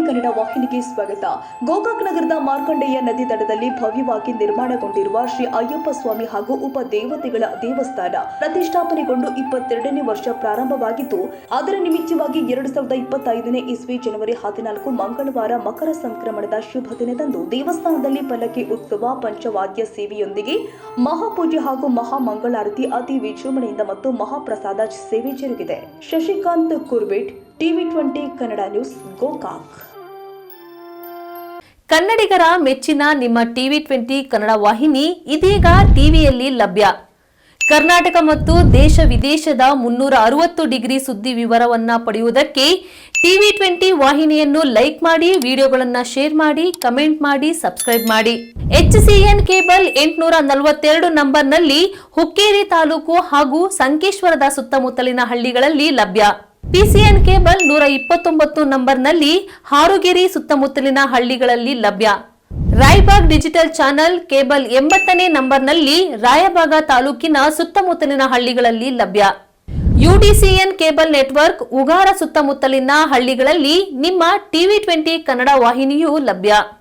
ಕನ್ನಡ ವಾಹಿನಿಗೆ ಸ್ವಾಗತ. ಗೋಕಾಕ್ ನಗರದ ಮಾರ್ಕಂಡೇಯ ನದಿ ದಡದಲ್ಲಿ ಭವ್ಯವಾಗಿ ನಿರ್ಮಾಣಗೊಂಡಿರುವ ಶ್ರೀ ಅಯ್ಯಪ್ಪ ಸ್ವಾಮಿ ಹಾಗೂ ಉಪ ದೇವತೆಗಳ ದೇವಸ್ಥಾನ ಪ್ರತಿಷ್ಠಾಪನೆಗೊಂಡು 22ನೇ ವರ್ಷ ಪ್ರಾರಂಭವಾಗಿದ್ದು, ಅದರ ನಿಮಿತ್ತವಾಗಿ 2025ನೇ ಇಸ್ವಿ ಜನವರಿ 14 ಮಂಗಳವಾರ ಮಕರ ಸಂಕ್ರಮಣದ ಶುಭ ದಿನದಂದು ದೇವಸ್ಥಾನದಲ್ಲಿ ಪಲ್ಲಕ್ಕಿ ಉತ್ಸವ, ಪಂಚವಾದ್ಯ ಸೇವೆಯೊಂದಿಗೆ ಮಹಾಪೂಜೆ ಹಾಗೂ ಮಹಾಮಂಗಳಾರತಿ ಅತಿ ವಿಜೃಂಭಣೆಯಿಂದ ಮತ್ತು ಮಹಾಪ್ರಸಾದ ಸೇವೆ ಜರುಗಿದೆ. Shashikant Kurbet, TV20 Kannada news, Gokak. ಕನ್ನಡಿಗರ ಮೆಚ್ಚಿನ ನಿಮ್ಮ TV20 ಕನ್ನಡ ವಾಹಿನಿ ಇದೀಗ ಟಿವಿಯಲ್ಲಿ ಲಭ್ಯ. ಕರ್ನಾಟಕ ಮತ್ತು ದೇಶ ವಿದೇಶದ 360 ಡಿಗ್ರಿ ಸುದ್ದಿ ವಿವರವನ್ನ ಪಡೆಯುವುದಕ್ಕೆ TV20 ವಾಹಿನಿಯನ್ನು ಲೈಕ್ ಮಾಡಿ, ವಿಡಿಯೋಗಳನ್ನು ಶೇರ್ ಮಾಡಿ, ಕಮೆಂಟ್ ಮಾಡಿ, ಸಬ್ಸ್ಕ್ರೈಬ್ ಮಾಡಿ. HCN ಕೇಬಲ್ 842 ನಂಬರ್ನಲ್ಲಿ ಹುಕ್ಕೇರಿ ತಾಲೂಕು ಹಾಗೂ ಸಂಕೇಶ್ವರದ ಸುತ್ತಮುತ್ತಲಿನ ಹಳ್ಳಿಗಳಲ್ಲಿ ಲಭ್ಯ. PCN ಕೇಬಲ್ 129 ನಂಬರ್ನಲ್ಲಿ ಹಾರುಗೆರೆ ಸುತ್ತಮುತ್ತಲಿನ ಹಳ್ಳಿಗಳಲ್ಲಿ ಲಭ್ಯ. ರಾಯಬಾಗ್ ಡಿಜಿಟಲ್ ಚಾನೆಲ್ ಕೇಬಲ್ 80ನೇ ನಂಬರ್ನಲ್ಲಿ ರಾಯಬಾಗ ತಾಲೂಕಿನ ಸುತ್ತಮುತ್ತಲಿನ ಹಳ್ಳಿಗಳಲ್ಲಿ ಲಭ್ಯ. UDCN ಕೇಬಲ್ ನೆಟ್ವರ್ಕ್ ಉಗಾರ ಸುತ್ತಮುತ್ತಲಿನ ಹಳ್ಳಿಗಳಲ್ಲಿ ನಿಮ್ಮ TV20 ಕನ್ನಡ ವಾಹಿನಿಯೂ ಲಭ್ಯ.